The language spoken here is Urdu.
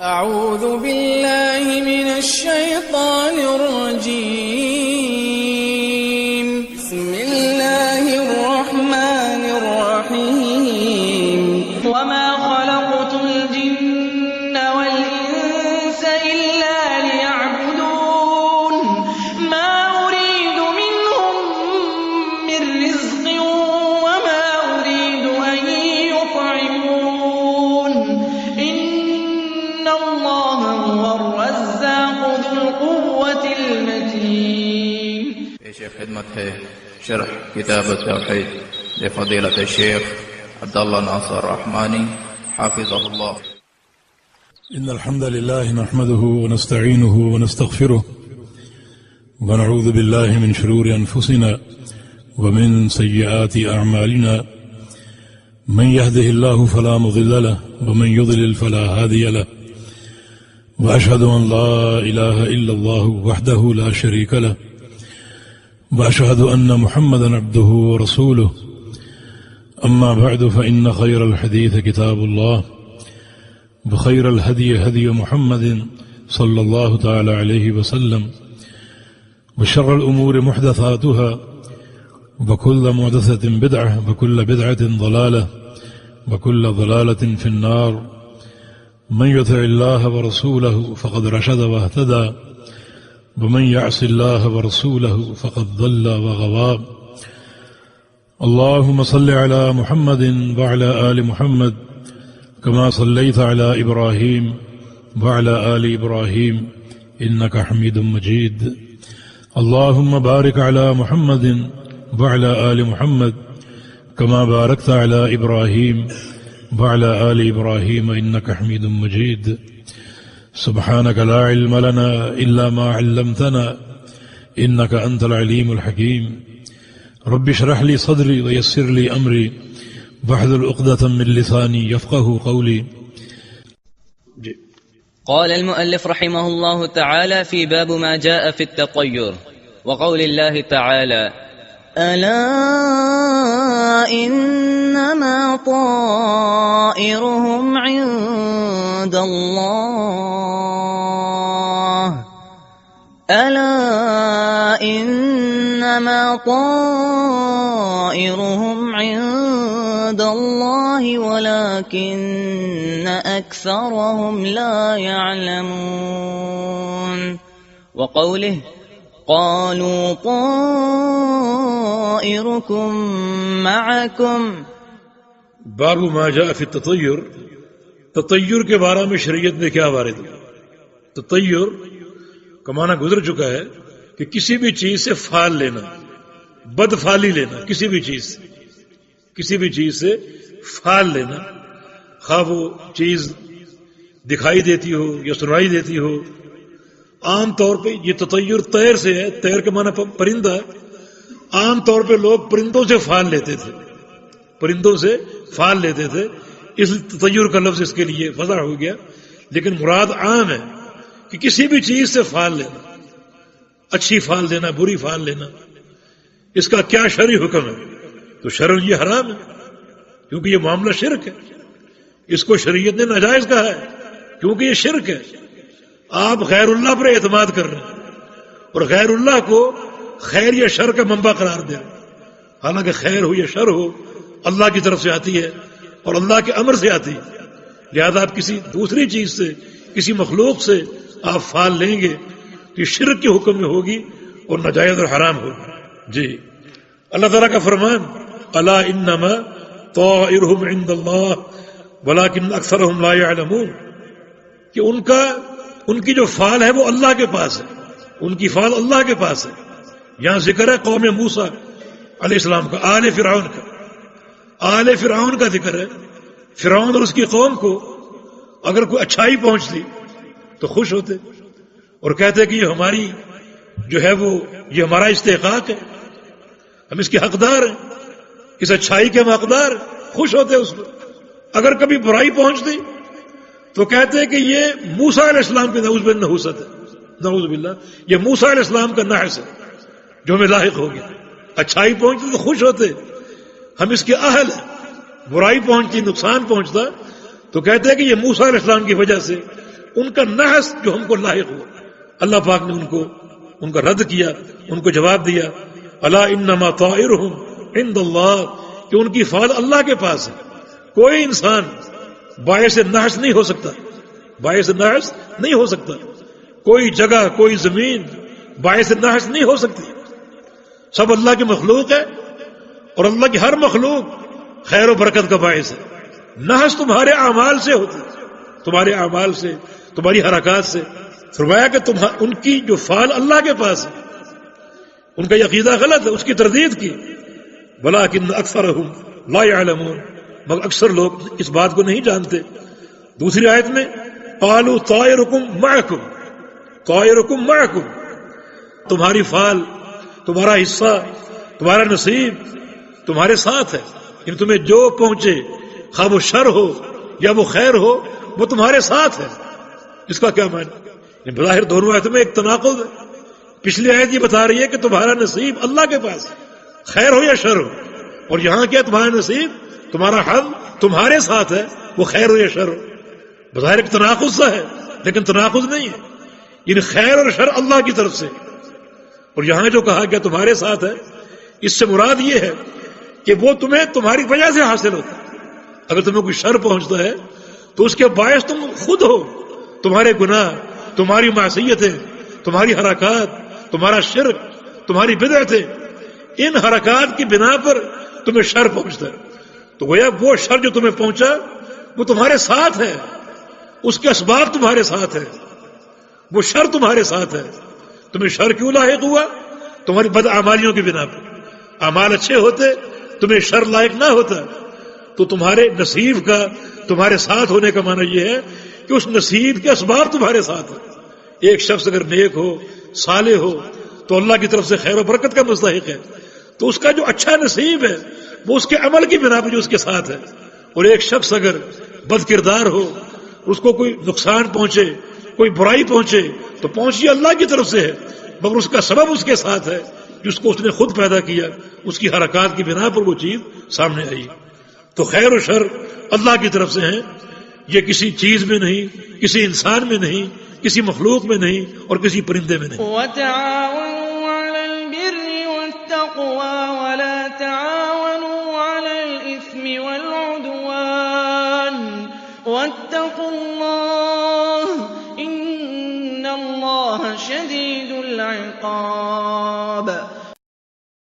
أعوذ بالله من الشيطان الرجيم. بسم الله الرحمن الرحيم. وما خلقت الجن والإنس إلا ليعبدون ما أريد منهم من رزق وما أريد أن يطعمون إن الله هو الرزاق ذو القوة المتين. پیش خدمت ہے شرح کتاب التوحید لفضیلۃ الشیخ عبداللہ ناصر رحمانی حافظہ اللہ. إن الحمد لله نحمده ونستعينه ونستغفره ونعوذ بالله من شرور أنفسنا ومن سيئات أعمالنا من يهده الله فلا مضل له ومن يضلل فلا هادي له وأشهد أن لا إله إلا الله وحده لا شريك له وأشهد أن محمدا عبده ورسوله. أما بعد فإن خير الحديث كتاب الله وخير الهدي هدي محمد صلى الله تعالى عليه وسلم وشر الأمور محدثاتها وكل محدثة بدعة وكل بدعة ضلالة وكل ضلالة في النار. من يطع الله ورسوله فقد رشد واهتدى ومن يعص الله ورسوله فقد ضل وغوى. اللهم صل على محمد وعلى آل محمد كما صليت على إبراهيم وعلى آل إبراهيم إنك حميد مجيد. اللهم بارك على محمد وعلى آل محمد كما باركت على إبراهيم وعلى آل إبراهيم إنك حميد مجيد. سبحانك لا علم لنا إلا ما علمتنا إنك أنت العليم الحكيم. رب اشرح لي صدري ويسر لي أمري واحلل عقدة من لساني يفقهوا قولي. قال المؤلف رحمه الله تعالى في باب ما جاء في التطير وقول الله تعالى ألا إنما طائرهم عند الله ألا إنما طائرهم عند الله ولكن أكثرهم لا يعلمون. وقوله قالوا طائركم معكم. باب ما جاء في التطير. تطیر کے بارے میں شریعت نے کیا وارد کیا؟ تطیر کا معنی گزر چکا ہے کہ کسی بھی چیز سے فال لینا، بدفالی لینا، کسی بھی چیز سے فال لینا، خواہ وہ چیز دکھائی دیتی ہو یا سنائی دیتی ہو. عام طور پہ یہ تطیر طیر سے ہے، طیر کے معنی پرندہ. عام طور پہ لوگ پرندوں سے فال لیتے تھے، اس تطیر کا لفظ اس کے لیے وضع ہو گیا. لیکن مراد عام ہے کہ کسی بھی چیز سے فال لینا، اچھی فال لینا، بری فال لینا. اس کا کیا شرعی حکم ہے؟ تو شرعاً یہ حرام ہے، کیونکہ یہ معاملہ شرک ہے. اس کو شریعت نے ناجائز کہا ہے کیونکہ یہ شرک ہے. آپ غیر اللہ پر اعتماد کر رہے ہیں اور غیر اللہ کو خیر یا شر کا منبع قرار دے رہے ہیں. حالانکہ خیر ہو یا شر ہو اللہ کی طرف سے آتی ہے اور اللہ کے امر سے آتی ہے. لہذا آپ کسی دوسری چیز سے، کسی مخلوق سے آپ فال لیں گے تو یہ شرک کے حکم میں ہوگی اور ناجائز اور حرام ہوگی. جی اللہ تعالیٰ کا فرمان الا انما طائرهم عند اللہ ولكن اکثرهم لا يعلمون، کہ ان کی جو فال ہے وہ اللہ کے پاس ہے، ان کی فال اللہ کے پاس ہے. یہاں ذکر ہے قوم موسیٰ علیہ السلام کا، آل فرعون کا ذکر ہے. فرعون اور اس کی قوم کو اگر کوئی اچھائی پہنچتی تو خوش ہوتے اور کہتے کہ یہ ہماری جو ہے وہ یہ ہمارا استحقاق ہے، ہم اس کے حقدار ہیں، اس اچھائی کے ہم حقدار ہیں، خوش ہوتے اس کو. اگر کبھی برائی پہنچتی تو کہتے کہ یہ موسیٰ علیہ السلام کے نعوذ باللہ یہ موسیٰ علیہ السلام کا نحس ہے جو ہمیں لاحق ہو گیا. اچھائی پہنچتی تو خوش ہوتے، ہم اس کے اہل ہیں. برائی پہنچتی، نقصان پہنچتا تو کہتے ہیں کہ یہ موسیٰ علیہ السلام کی وجہ سے ان کا نحس جو ہم کو لاحق ہوا. اللہ پاک نے ان کا رد کیا، ان کو جواب دیا الا انما طائرهم عند اللہ، کہ ان کی فال اللہ کے پاس ہے. کوئی انسان باعث نحس نہیں ہو سکتا، باعث نحس نہیں ہو سکتا. کوئی جگہ، کوئی زمین باعث نحس نہیں ہو سکتی. سب اللہ کی مخلوق ہے، اور اللہ کی ہر مخلوق خیر و برکت کا باعث ہے. نحس تمہارے اعمال سے ہوتی ہے، تمہارے اعمال سے، تمہاری حرکات سے. فرمایا کہ ان کی جو فعل اللہ کے پاس ہے، ان کا یہ عقیدہ غلط ہے، اس کی تردید کی. ولکن اکثرهم لا يعلمون، مگر اکثر لوگ اس بات کو نہیں جانتے. دوسری آیت میں قالوا طائركم معكم، طائركم معكم، تمہاری فعل، تمہارا حصہ، تمہارا نصیب تمہارے ساتھ ہے. یعنی تمہیں جو پہنچے، خواہ وہ شر ہو یا وہ خیر ہو، وہ تمہارے ساتھ ہے. اس کا کیا معنی؟ بظاہر دونوں آیتوں میں ایک تناقض ہے. پچھلی آیت یہ بتا رہی ہے کہ تمہارا نصیب اللہ کے پاس ہے، خیر ہو یا شر ہو، اور یہاں کیا تمہارا نصیب، تمہارا حظ تمہارے ساتھ ہے، وہ خیر ہو یا شر ہو. بظاہر ایک تناقض سا ہے، لیکن تناقض نہیں ہے. یعنی خیر اور شر اللہ کی طرف سے، اور یہاں جو کہا گیا تمہارے ساتھ ہے، اس سے مراد یہ ہے کہ وہ تمہیں تمہاری وجہ سے حاصل ہوتا ہے. اگر تمہیں کوئی شر پہنچتا ہے تو اس کے باعث تم خود ہو. تمہارے گناہ، تمہاری معصیتیں، تمہاری حرکات، تمہارا شرک، تمہاری بدعتیں، ان حرکات کی بنا پر تمہیں شر پہنچتا ہے. تو گویا وہ شر جو تمہیں پہنچا وہ تمہارے ساتھ ہے، اس کے اسباب تمہارے ساتھ ہے، وہ شر تمہارے ساتھ ہے. تمہیں شر کیوں لاحق ہوا؟ تمہاری بدعمالیوں کی بنا پر. اعمال اچھے ہوتے تمہیں شر لاحق نہ ہوتا. تو تمہارے نصیب کا، تمہارے ساتھ ہونے کا معنی یہ ہے کہ اس نصیب کے اسباب تمہارے ساتھ ہیں. ایک شخص اگر نیک ہو، صالح ہو، تو اللہ کی طرف سے خیر و برکت کا مستحق ہے. تو اس کا جو اچھا نصیب ہے وہ اس کے عمل کی بنا پر جو اس کے ساتھ ہے. اور ایک شخص اگر بد کردار ہو، اس کو کوئی نقصان پہنچے، کوئی برائی پہنچے، تو پہنچی اللہ کی طرف سے ہے، مگر اس کا سبب اس کے ساتھ ہے جس کو اس نے خود پیدا کیا. اس کی حرکات کی بنا پر وہ چیز سامنے آئی. تو خیر و شر اللہ کی طرف سے ہیں. یہ کسی چیز میں نہیں، کسی انسان میں نہیں، کسی مخلوق میں نہیں، اور کسی پرندے میں نہیں. وتعاونوا على البر والتقوى ولا تعاونوا على الإثم والعدوان واتقوا الله إن الله شديد العقاب.